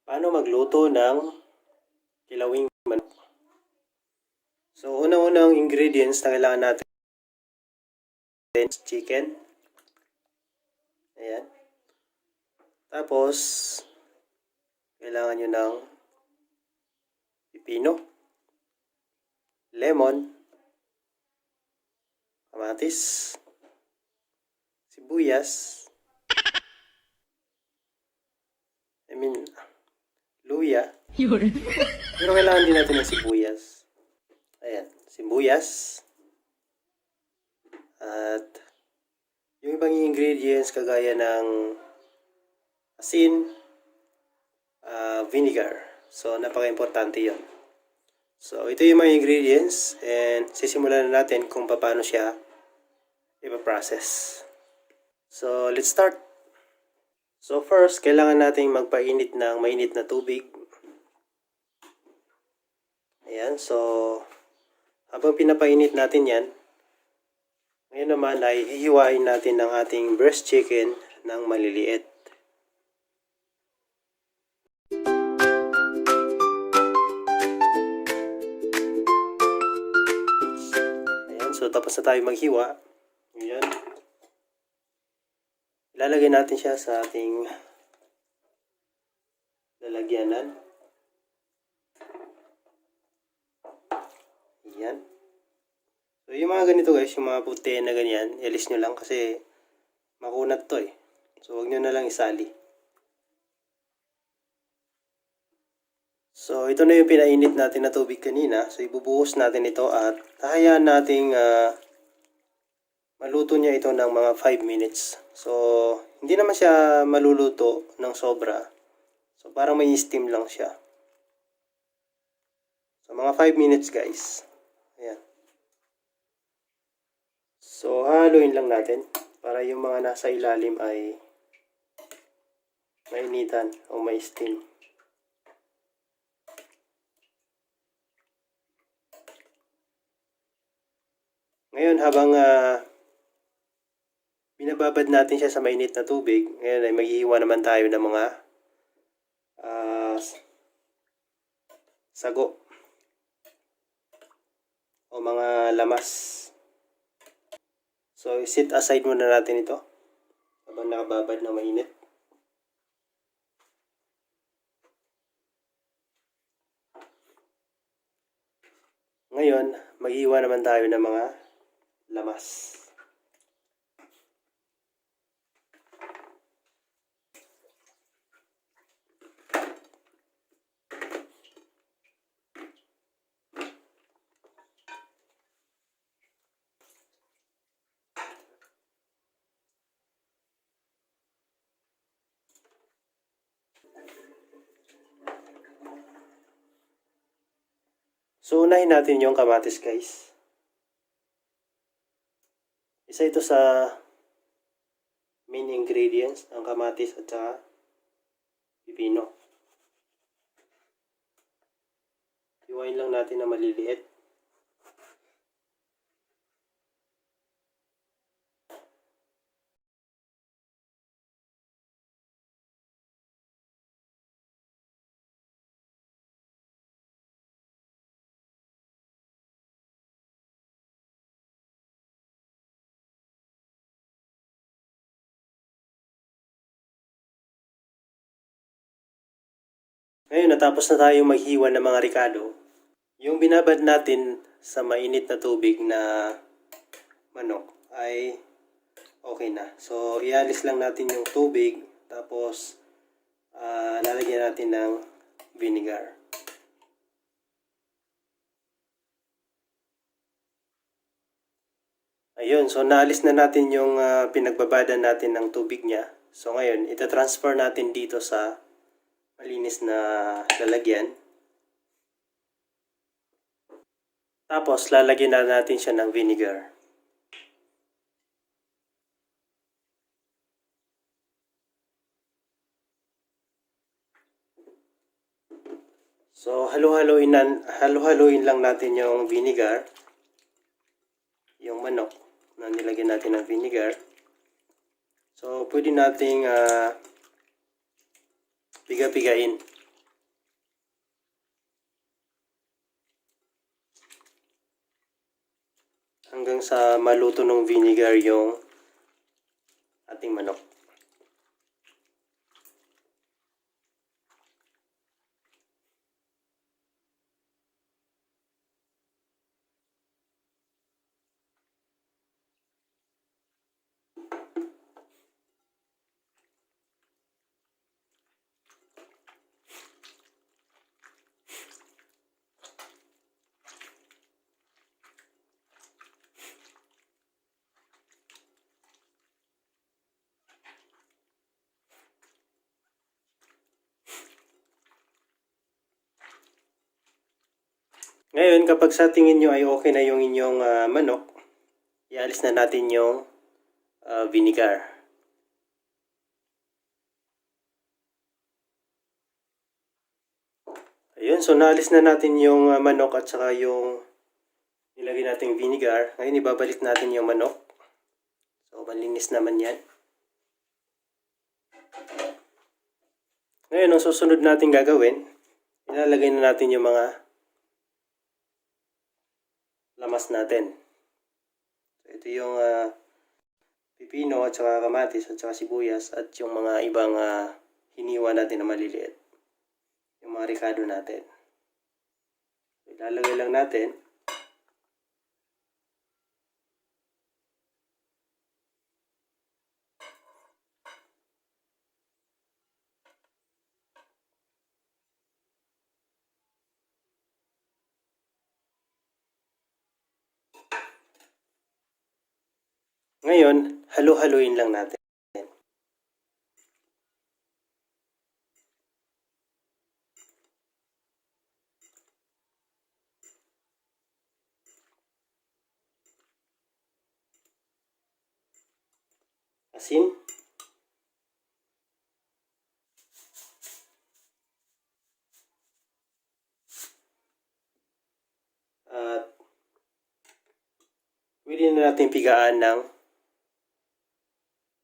Paano magluto ng kilawing manok? So, unang-unang ingredients na kailangan natin is chicken. Ayan. Tapos, kailangan nyo ng pipino, lemon, kamatis, sibuyas, luya. Pero kailangan din natin ng sibuyas. Ayan, sibuyas. At yung ibang ingredients kagaya ng asin, vinegar. So, napaka-importante yon. So, ito yung mga ingredients and sisimulan na natin kung paano siya ipaprocess. So, let's start. So, first, kailangan nating magpainit ng mainit na tubig. Ayan, so, habang pinapainit natin yan, ngayon naman ay hihiwain natin ang ating breast chicken ng maliliit. Ayan, so tapos na tayo maghiwa. Ayan. Ilalagay natin siya sa ating lalagyanan. Ayan. So yung mga ganito guys, yung mga puti na ganyan, ialis nyo lang kasi makunat to eh. So huwag nyo na lang isali. So ito na yung pinainit natin na tubig kanina. So ibubuhos natin ito at hayaan nating maluto niya ito ng mga 5 minutes. So hindi naman siya maluluto ng sobra. So parang may steam lang siya. So mga 5 minutes guys. Ayan. So haluin lang natin para yung mga nasa ilalim ay mainitan o may steam. Ngayon habang binababad natin siya sa mainit na tubig, ngayon ay maghihiwa naman tayo ng mga sago o mga lamas. So, sit aside muna natin ito habang nakababad na mainit. Ngayon, maghihiwa naman tayo ng mga lamas. So, unahin natin yung kamatis guys. Isa ito sa main ingredients, ang kamatis at saka pipino. Hiwain lang natin na maliliit. Ngayon, natapos na tayo maghiwa ng mga ricado. Yung binabad natin sa mainit na tubig na manok ay okay na. So, ialis lang natin yung tubig. Tapos, lalagyan natin ng vinegar. Ayun, so naalis na natin yung pinagbabadan natin ng tubig niya. So, ngayon, itatransfer natin dito sa malinis na lalagyan. Tapos, lalagyan na natin siya ng vinegar. So, halu-haluin lang natin yung vinegar. Yung manok na nilagyan natin ng vinegar. So, pwede nating piga-pigain hanggang sa maluto ng vinegar yung ating manok. Ngayon, kapag sa tingin nyo ay okay na yung inyong manok, ialis na natin yung vinegar. Ayun, so naalis na natin yung manok at saka yung nilagay nating vinegar. Ngayon, ibabalik natin yung manok. So, malinis naman yan. Ngayon, ang susunod natin gagawin, ilalagay na natin yung mga lamas natin. So, ito yung pipino at saka kamatis at saka sibuyas at yung mga ibang hiniwa natin na maliliit. Yung mga ricado natin. So, ilalagay lang natin. Ngayon, halo-haluin lang natin. Asin. At pwede na natin pigaan ng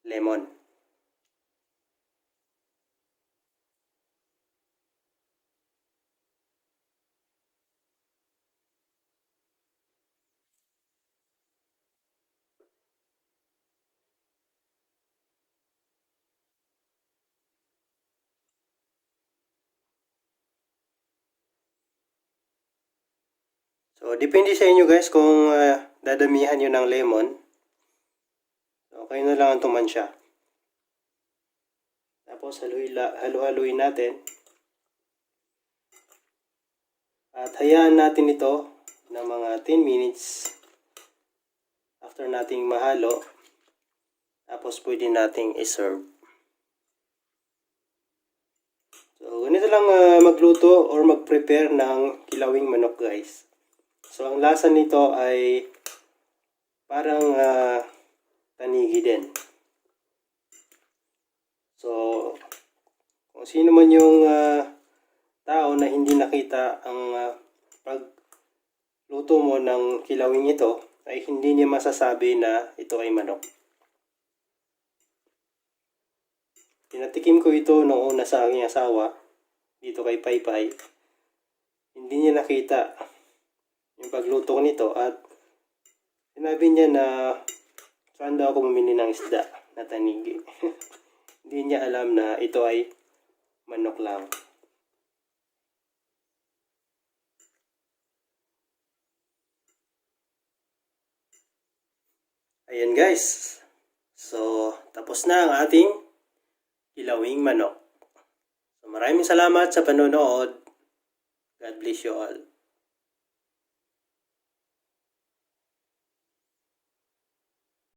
lemon. So, depende sa inyo guys kung dadamihan nyo ng lemon. So, kayo na lang ang tumansya. Tapos, halo-haluin natin. At hayaan natin ito ng mga 10 minutes after nating mahalo. Tapos, pwede nating iserve. So, ganito lang magluto or mag-prepare ng kilawing manok guys. So, ang lasa nito ay parang tanigi din. So, kung sino man yung tao na hindi nakita ang pagluto mo ng kilawing ito, ay hindi niya masasabi na ito ay manok. Pinatikim ko ito noong una sa aking asawa, dito kay Paypay. Hindi niya nakita yung pagluto nito at sinabi niya na saan daw ako bumili ng isda na tanigi. Hindi niya alam na ito ay manok lang. Ayan guys. So, tapos na ang ating kilawing manok. So, maraming salamat sa panonood. God bless you all.